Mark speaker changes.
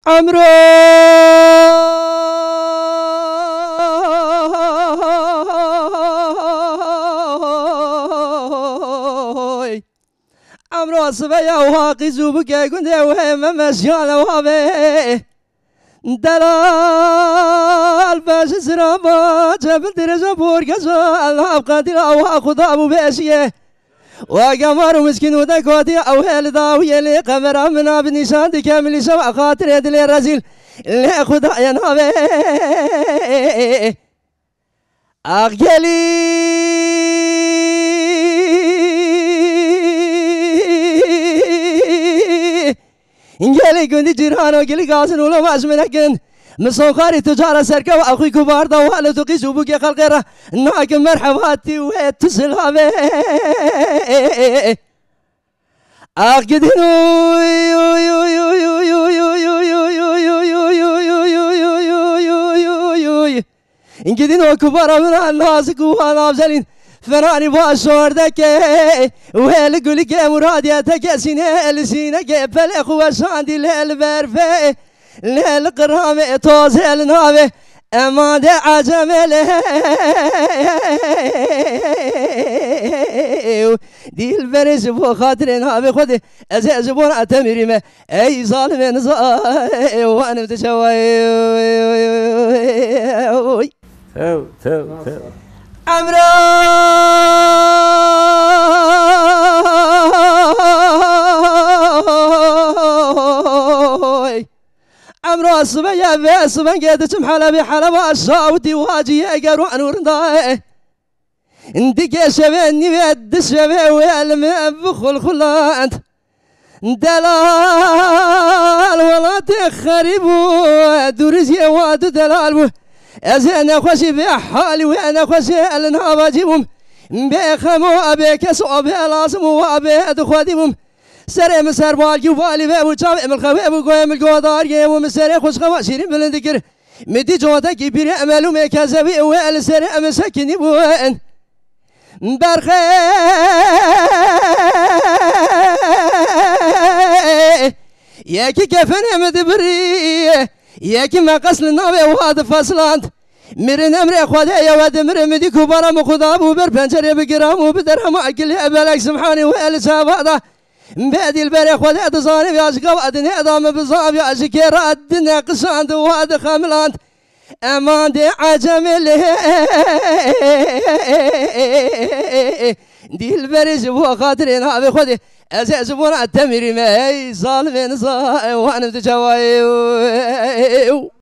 Speaker 1: عمرو عمرو صبيا وهاقي زوبك كنت وهم مشيان وهابي دلال باش سرابا جبل درجة بوركزا الهاب قادر او هاخد ابو باشيه وقمر مسكين ودكوتي او هل داوية لي قمر منا بنشان دي كامل شبع خاطر يد لي الرجل اللي خدا ينهبي اغيلي انجلي كنت جيرانو قلي قاسن ولا باش منكن مسوخاري تجارة سركة واخوي كبار دوالة تقيس وبوكي خلقيرة ناكم مرحباتي ويتصل هابي اقدنو انقدنو كبار من الناس كوانا افزلين فراني باشور دكي وهل قولك يا مراديتك سينة لسينك فلخ وشاندي للبرفي للقرامي توزي النابي اما دي عجم له دي البرز بو خاطر نابي خودي ازي بون اتمري ما اي ظالم نزاي وانا متشوي
Speaker 2: تو
Speaker 1: عمرو عمرو الصبية في الصبية قدت محلبي حلبة الصوتي واجي يقروا عن ورضاي انديك شباني بيد الشباب والمبخ الخلانت دلال ولا تخرب ودرزي واد دلال أنا خوشي بحالي وأنا خوشي النهار جيبهم بخمو أبيك صعب لازم وأبيد خديمهم سري مسر بالجو بالي بابو جاب من الخوي أبو قوي من القدار يوم مسري خوش خواشير من الذكر مدي جواتك كبير أملو مكذبي والسري مسكني بوين برخي ياكي كفن مدبري ياكي ما قصل النابي وهذا فصلانت مرن امري خدايا يا واد مرمدي كبار مخضاب وبر بنجر بقرام وبدرهم اكل ابلك سبحاني والساب هذا بعد البارح خدات صاني يا شقوا ادني ادم بصاب يا شكير ادنا قساند وهذا خاملانت امان دي عجم له دي البرز بو خاطرين ابي خدي اساس بونا التمري ما ظالمين صاي وانا متجاوي